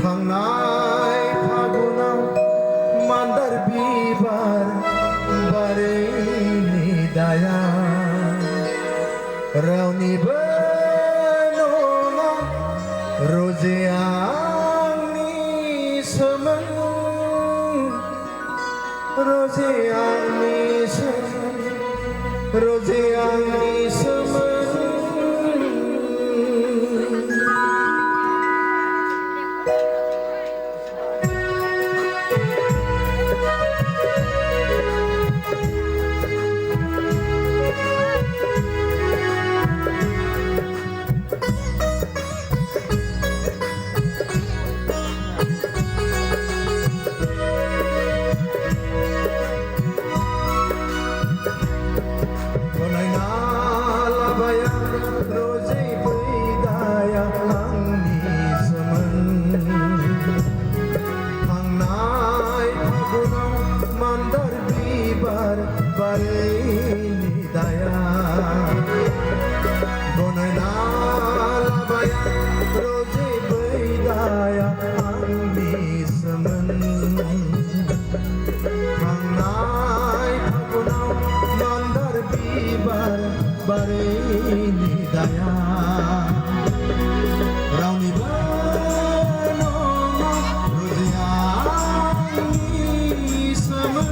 थांनाय फागुनाव मान्दार बिबार बारैनि दाया रावनिबो नङा रोजे आंनि सोमोन रोजे आंनि सोमोन रोजे आंनि सोमोन रोजे बैदाया आंनि सोमोन थांनाय फागुनाव मान्दार बिबार बारैनि दाया गनायना लाबाया रोजे बैदाया आंनि सोमोन थांनाय फागुनाव मान्दार बिबार बारैनि दाया रावनिबो नङा रोजे आंनि सोमोन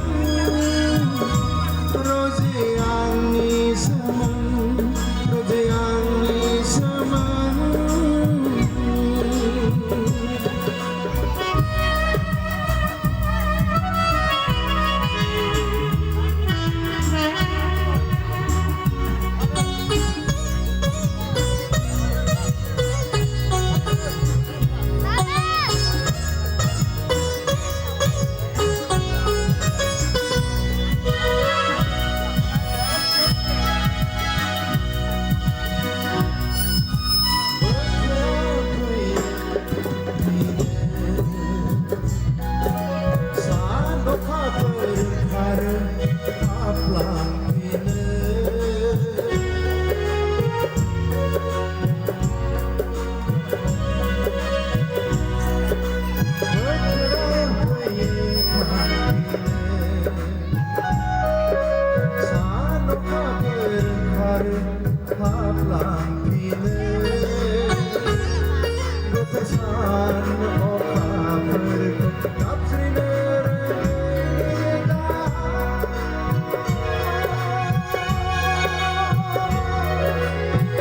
रोजे आंनि सोमोन रोजे आंनि सोमोन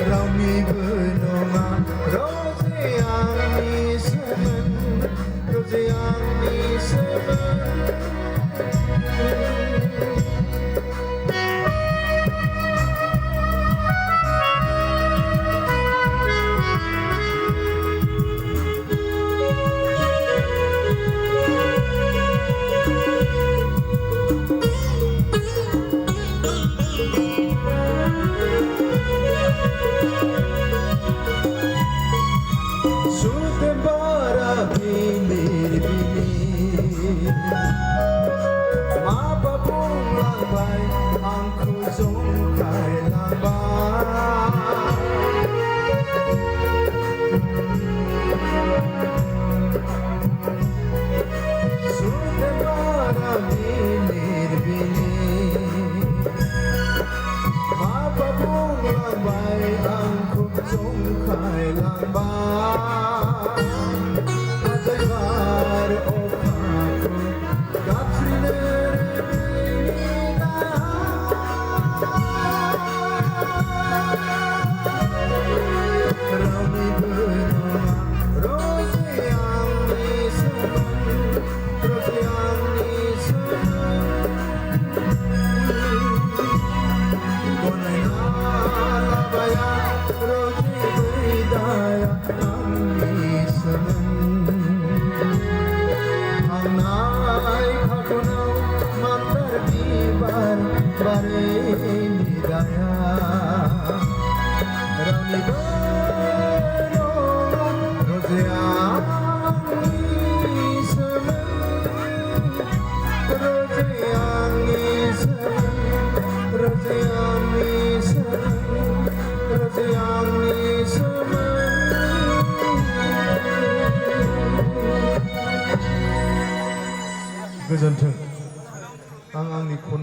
रावनिबो नङा रोजे आंनि सोमोन रोजे आंनि सोमोन Mapa bulangbay angku zongkai lambai Sudah bara bilir bilir Mapa bulangbay angku zongkai lambai गोजोन्थों आं आंनि खन्नाय